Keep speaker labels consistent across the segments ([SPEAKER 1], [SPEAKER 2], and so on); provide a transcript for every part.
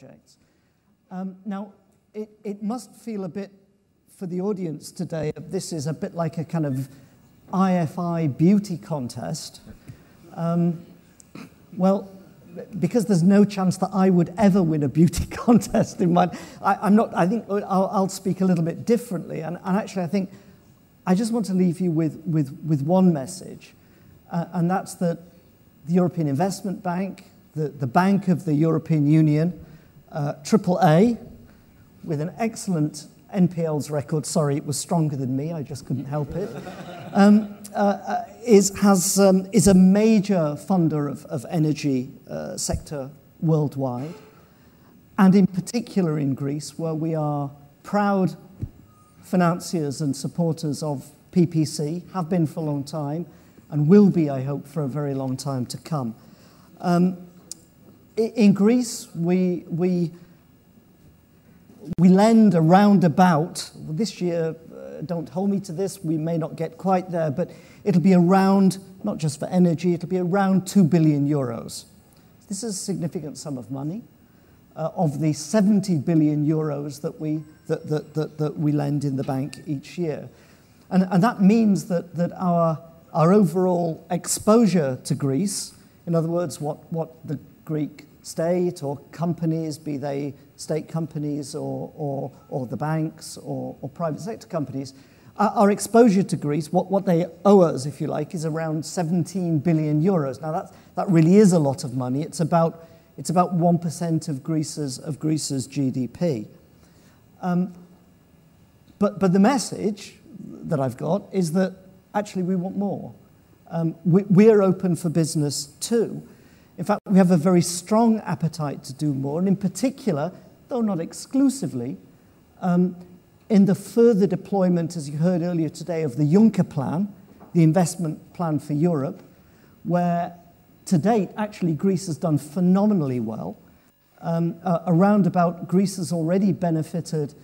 [SPEAKER 1] projects. Now, it must feel a bit, for the audience today, this is a bit like a kind of IFI beauty contest. Well, because there's no chance that I would ever win a beauty contest in mine, I think I'll speak a little bit differently. And actually, I think I just want to leave you with one message, and that's that the European Investment Bank, the Bank of the European Union, AAA, with an excellent NPL's record, sorry, it was stronger than me, I just couldn't help it, is a major funder of energy sector worldwide, and in particular in Greece, where we are proud financiers and supporters of PPC, have been for a long time, and will be, I hope, for a very long time to come. In Greece, we lend around about, this year, don't hold me to this, we may not get quite there, but it'll be around, not just for energy, it'll be around 2 billion euros. This is a significant sum of money. Of the 70 billion euros that we lend in the bank each year. And that means that our overall exposure to Greece, in other words, what the Greek state or companies, be they state companies or the banks or private sector companies, our exposure to Greece, what they owe us, if you like, is around 17 billion euros. Now that really is a lot of money. It's about 1% of Greece's GDP. But the message that I've got is that actually we want more. We are open for business too. In fact, we have a very strong appetite to do more, and in particular, though not exclusively, in the further deployment, as you heard earlier today, of the Juncker plan, the investment plan for Europe, where to date, actually, Greece has done phenomenally well. Around about, Greece has already benefited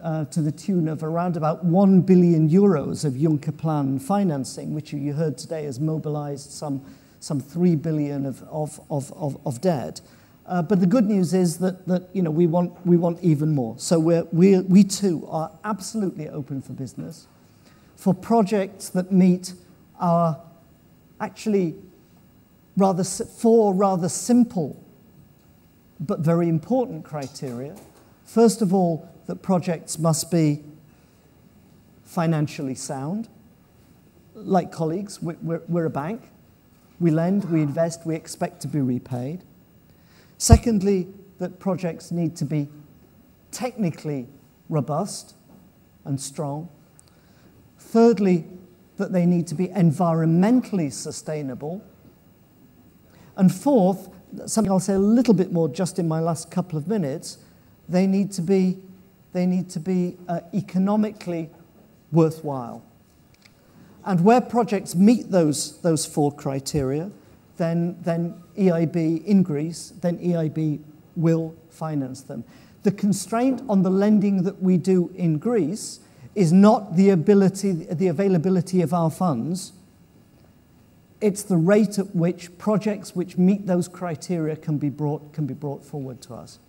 [SPEAKER 1] to the tune of around about 1 billion euros of Juncker plan financing, which you heard today has mobilized some 3 billion of debt. But the good news is that we want even more. So we too are absolutely open for business, for projects that meet our actually rather simple but very important criteria. First of all, that projects must be financially sound. Like colleagues, we're a bank. We lend, we invest, we expect to be repaid. Secondly, that projects need to be technically robust and strong. Thirdly, that they need to be environmentally sustainable. And fourth, something I'll say a little bit more just in my last couple of minutes, they need to be economically worthwhile. And where projects meet those four criteria, then EIB in Greece, then EIB will finance them. The constraint on the lending that we do in Greece is not the availability of our funds. It's the rate at which projects which meet those criteria can be brought forward to us.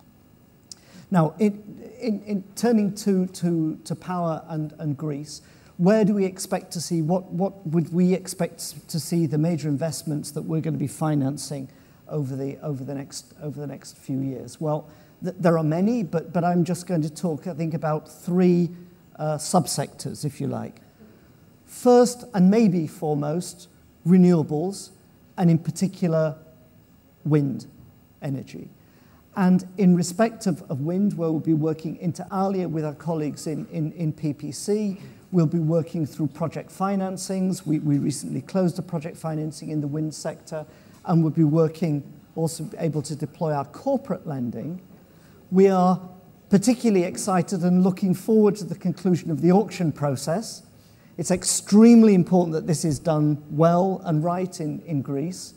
[SPEAKER 1] Now, in turning to power and Greece, where do we expect to see, what would we expect to see the major investments that we're going to be financing over the next few years? Well, there are many, but I'm just going to talk, I think, about three subsectors, if you like. First, and maybe foremost, renewables, and in particular, wind energy. And in respect of wind, where we'll be working inter alia with our colleagues in PPC, we'll be working through project financings. We recently closed a project financing in the wind sector, and we'll be working, also able to deploy our corporate lending. We are particularly excited and looking forward to the conclusion of the auction process. It's extremely important that this is done well and right in Greece.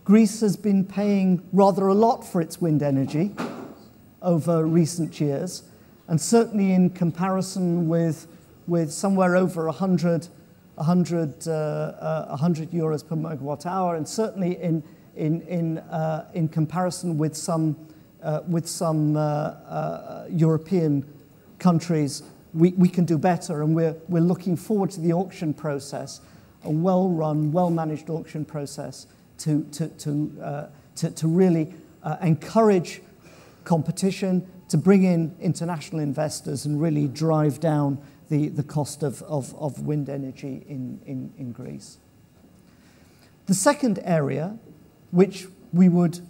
[SPEAKER 1] Greece has been paying rather a lot for its wind energy over recent years, and certainly in comparison with somewhere over 100 euros per megawatt hour, and certainly in comparison with some European countries, we can do better, and we're looking forward to the auction process, a well-run, well-managed auction process to really encourage competition, to bring in international investors and really drive down the cost of wind energy in Greece. The second area, which we would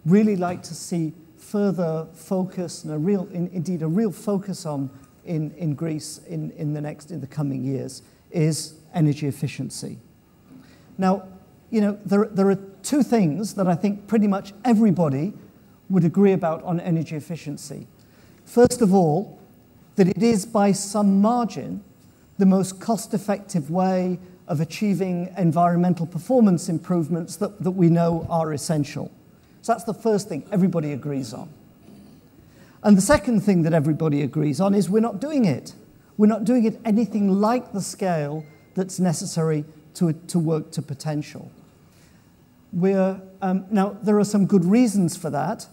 [SPEAKER 1] really like to see further focus and indeed a real focus on in Greece in the coming years, is energy efficiency. Now, there are two things that I think pretty much everybody would agree about on energy efficiency. First of all, that it is by some margin the most cost-effective way of achieving environmental performance improvements that we know are essential. So that's the first thing everybody agrees on. And the second thing that everybody agrees on is we're not doing it. We're not doing it anything like the scale that's necessary to work to potential. Now, there are some good reasons for that,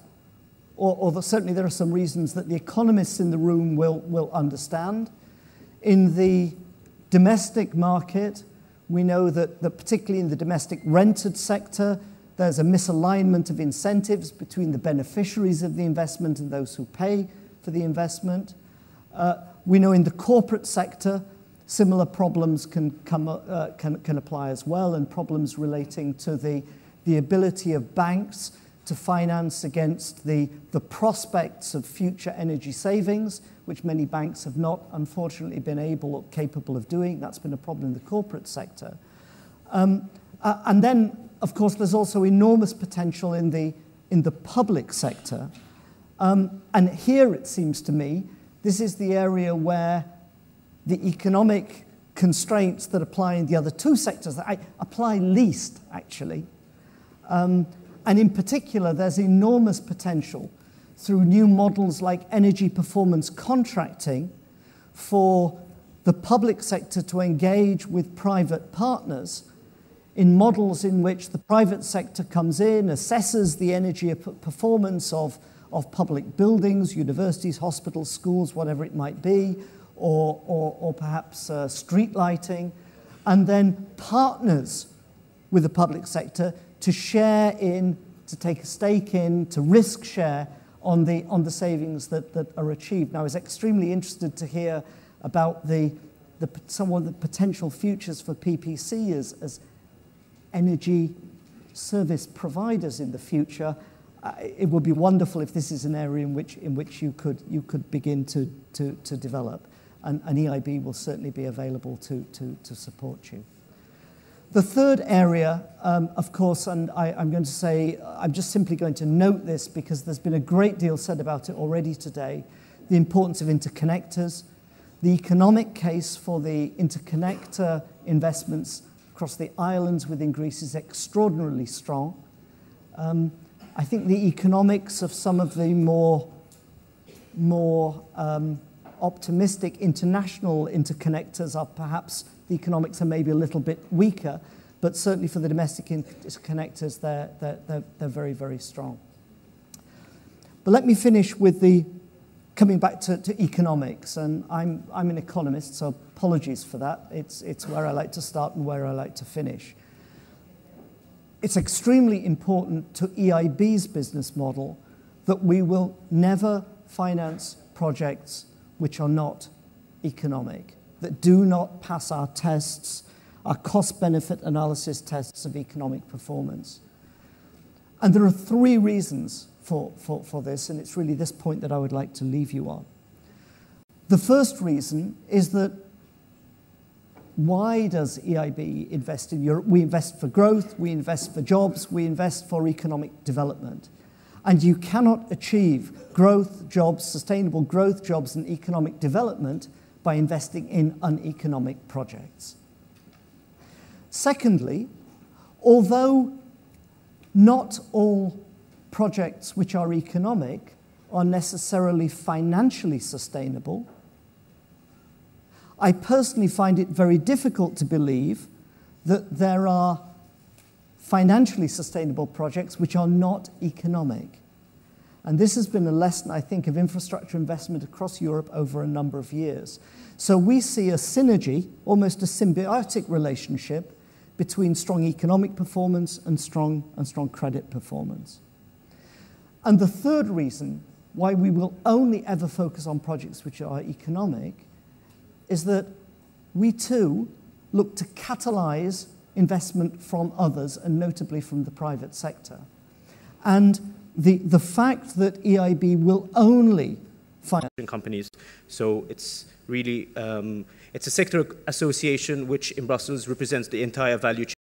[SPEAKER 1] or certainly there are some reasons that the economists in the room will understand. In the domestic market, we know that particularly in the domestic rented sector, there's a misalignment of incentives between the beneficiaries of the investment and those who pay for the investment. We know in the corporate sector, similar problems can apply as well, and problems relating to the ability of banks to finance against the prospects of future energy savings, which many banks have not, unfortunately, been able or capable of doing. That's been a problem in the corporate sector. And then, of course, there's also enormous potential in the public sector. And here, it seems to me, this is the area where the economic constraints that apply in the other two sectors that apply least, actually. And in particular, there's enormous potential through new models like energy performance contracting for the public sector to engage with private partners in models in which the private sector comes in, assesses the energy performance of public buildings, universities, hospitals, schools, whatever it might be, or perhaps street lighting, and then partners with the public sector to share in, to take a stake in, to risk share on the savings that are achieved. Now, I was extremely interested to hear about some of the potential futures for PPC as energy service providers in the future. It would be wonderful if this is an area in which you could begin to develop, and EIB will certainly be available to support you. The third area, of course, and I'm going to say, I'm just simply going to note this because there's been a great deal said about it already today, the importance of interconnectors. The economic case for the interconnector investments across the islands within Greece is extraordinarily strong. I think the economics of some of the more optimistic international interconnectors are perhaps, the economics are maybe a little bit weaker, but certainly for the domestic interconnectors, they're very, very strong. But let me finish with coming back to economics, and I'm an economist, so apologies for that. It's where I like to start and where I like to finish. It's extremely important to EIB's business model that we will never finance projects which are not economic, that do not pass our tests, our cost-benefit analysis tests of economic performance. And there are three reasons for this, and it's really this point that I would like to leave you on. The first reason is that why does EIB invest in Europe? We invest for growth, we invest for jobs, we invest for economic development. And you cannot achieve growth, jobs, sustainable growth, jobs, and economic development by investing in uneconomic projects. Secondly, although not all projects which are economic are necessarily financially sustainable, I personally find it very difficult to believe that there are financially sustainable projects which are not economic. And this has been a lesson, I think, of infrastructure investment across Europe over a number of years. So we see a synergy, almost a symbiotic relationship, between strong economic performance and strong credit performance. And the third reason why we will only ever focus on projects which are economic is that we too look to catalyze investment from others, and notably from the private sector. And the fact that EIB will only finance
[SPEAKER 2] companies, so it's really it's a sector association which in Brussels represents the entire value chain.